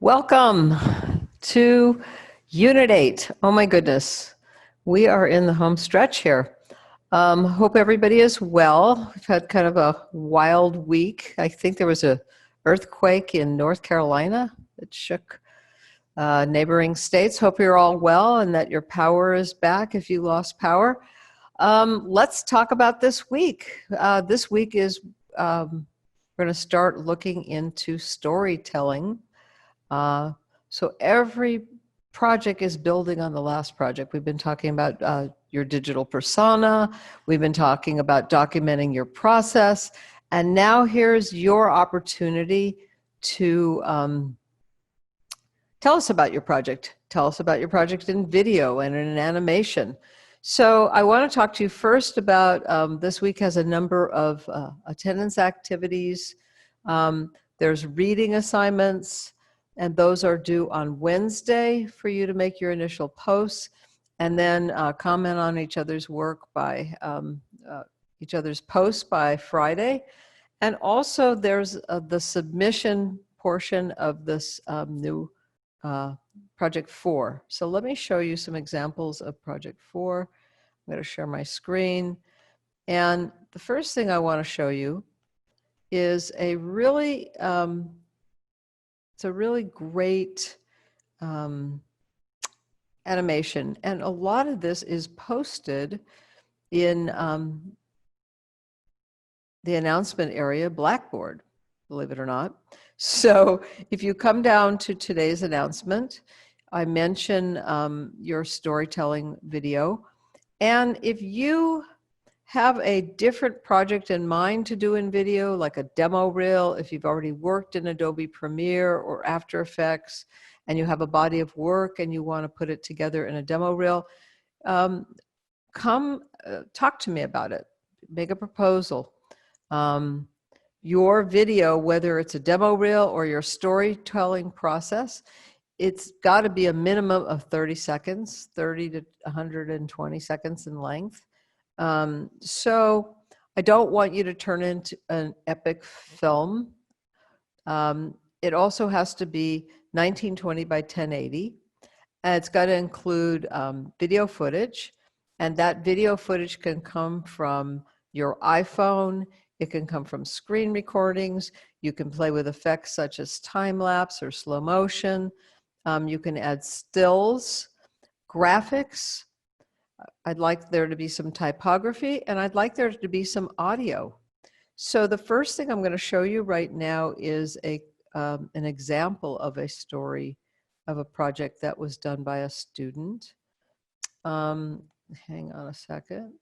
Welcome to Unit 8. Oh my goodness, we are in the home stretch here. Hope everybody is well. We've had kind of a wild week. I think there was an earthquake in North Carolina that shook neighboring states. Hope you're all well and that your power is back if you lost power. Let's talk about this week. This week is, we're going to start looking into storytelling. So every project is building on the last project. We've been talking about your digital persona. We've been talking about documenting your process. And now here's your opportunity to tell us about your project. Tell us about your project in video and in animation. So I want to talk to you first about this week has a number of attendance activities. There's reading assignments, and those are due on Wednesday for you to make your initial posts, and then comment on each other's work by each other's posts by Friday. And also there's the submission portion of this new Project 4. So let me show you some examples of Project 4. I'm going to share my screen. And the first thing I want to show you is a really it's a really great animation, and a lot of this is posted in the announcement area, Blackboard, believe it or not. So if you come down to today's announcement, I mention your storytelling video, and if you have a different project in mind to do in video, like a demo reel, if you've already worked in Adobe Premiere or After Effects, and you have a body of work and you want to put it together in a demo reel, come talk to me about it. Make a proposal. Your video, whether it's a demo reel or your storytelling process, it's got to be a minimum of 30 seconds, 30 to 120 seconds in length. So I don't want you to turn into an epic film. It also has to be 1920 by 1080. And it's got to include video footage. And that video footage can come from your iPhone. It can come from screen recordings. You can play with effects such as time-lapse or slow motion. You can add stills, graphics. I'd like there to be some typography, and I'd like there to be some audio. So the first thing I'm going to show you right now is an example of a story of a project that was done by a student. Hang on a second.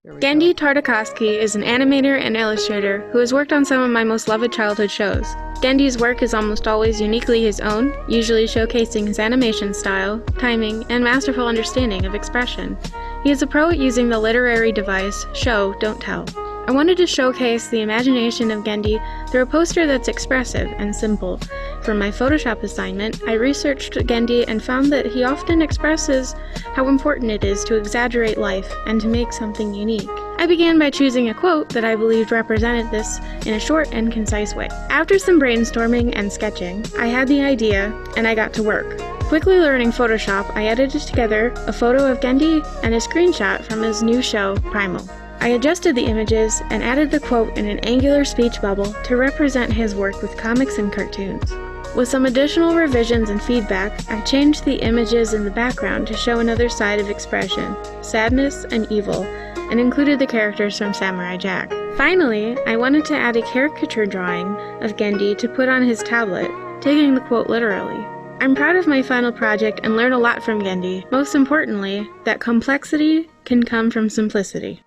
Gendy Tartakovsky is an animator and illustrator who has worked on some of my most loved childhood shows. Gendy's work is almost always uniquely his own, usually showcasing his animation style, timing, and masterful understanding of expression. He is a pro at using the literary device, show, don't tell. I wanted to showcase the imagination of Gendy through a poster that's expressive and simple. For my Photoshop assignment, I researched Gendy and found that he often expresses how important it is to exaggerate life and to make something unique. I began by choosing a quote that I believed represented this in a short and concise way. After some brainstorming and sketching, I had the idea and I got to work. Quickly learning Photoshop, I edited together a photo of Gendy and a screenshot from his new show, Primal. I adjusted the images and added the quote in an angular speech bubble to represent his work with comics and cartoons. With some additional revisions and feedback, I changed the images in the background to show another side of expression, sadness and evil, and included the characters from Samurai Jack. Finally, I wanted to add a caricature drawing of Gendy to put on his tablet, taking the quote literally. I'm proud of my final project and learn a lot from Gendy. Most importantly, that complexity can come from simplicity.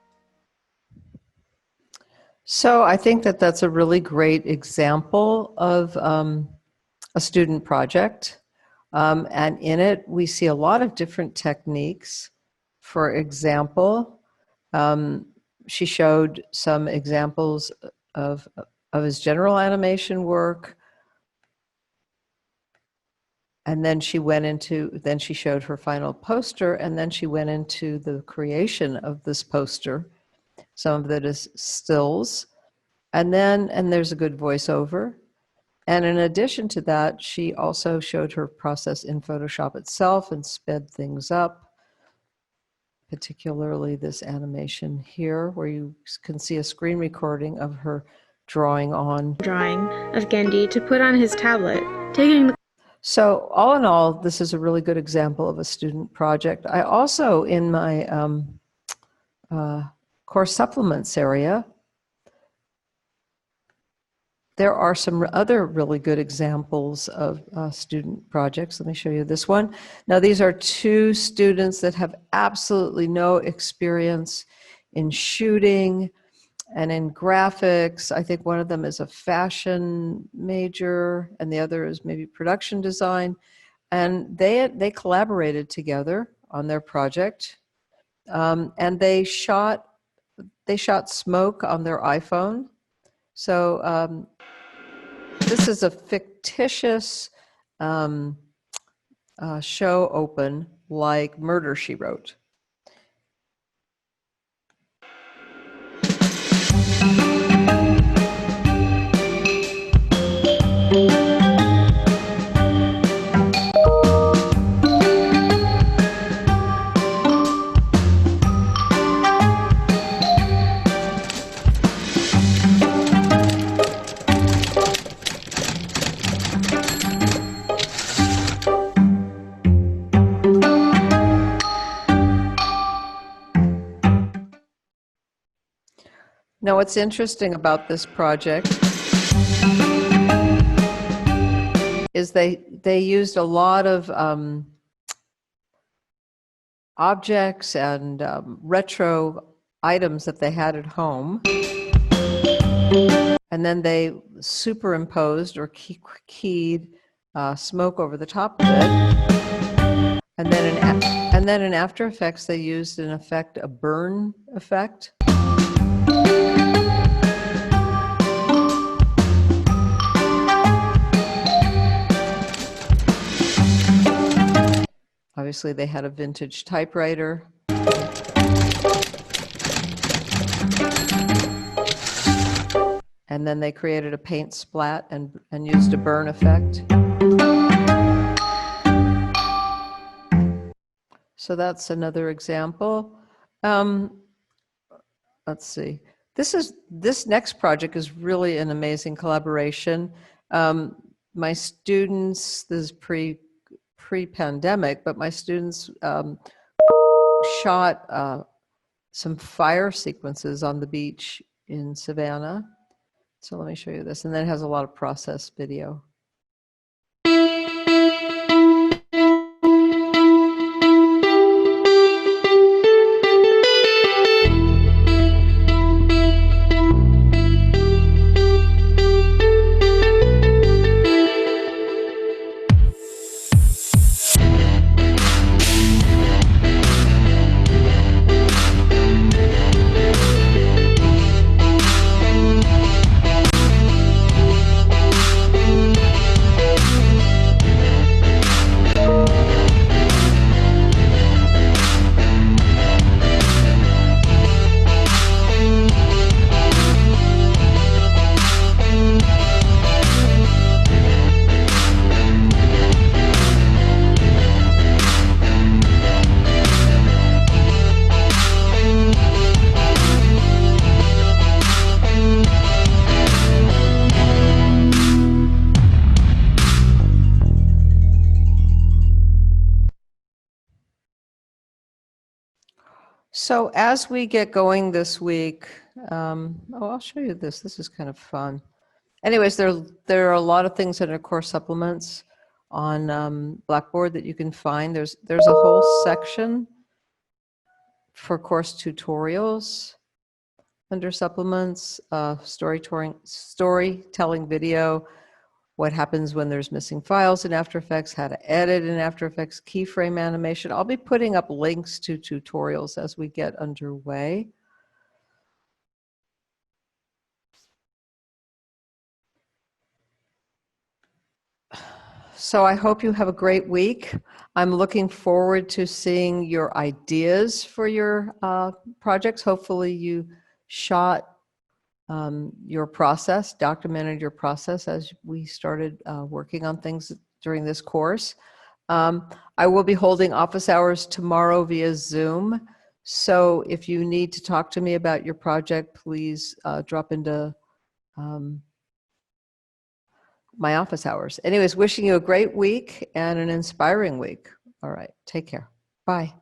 So I think that that's a really great example of a student project. And in it, we see a lot of different techniques. For example, she showed some examples of his general animation work. And then she showed her final poster, and then she went into the creation of this poster. Some of it is stills, and there's a good voiceover. And in addition to that, she also showed her process in Photoshop itself and sped things up, particularly this animation here, where you can see a screen recording of her drawing of Gendy to put on his tablet, taking the So all in all, this is a really good example of a student project. I also, in my course supplements area, there are some other really good examples of student projects. Let me show you this one. Now, these are two students that have absolutely no experience in shooting and in graphics. I think one of them is a fashion major and the other is maybe production design. And they collaborated together on their project. And they shot smoke on their iPhone. So this is a fictitious show open like Murder, She Wrote. Now, what's interesting about this project is they used a lot of objects and retro items that they had at home, and then they superimposed or keyed smoke over the top of it. And then in After Effects, they used a burn effect. Obviously, they had a vintage typewriter. And then they created a paint splat and used a burn effect. So that's another example. Let's see. This next project is really an amazing collaboration. My students, this is pre-pandemic, but my students shot some fire sequences on the beach in Savannah. So let me show you this. And then it has a lot of process video. So as we get going this week, I'll show you this. This is kind of fun. Anyways, there are a lot of things in our course supplements on Blackboard that you can find. There's a whole section for course tutorials under supplements, storytelling video, what happens when there's missing files in After Effects, how to edit in After Effects, keyframe animation. I'll be putting up links to tutorials as we get underway. So I hope you have a great week. I'm looking forward to seeing your ideas for your projects. Hopefully you shot your process, documented your process as we started working on things during this course. I will be holding office hours tomorrow via Zoom. So if you need to talk to me about your project, please drop into my office hours. Anyways, wishing you a great week and an inspiring week. All right, take care. Bye.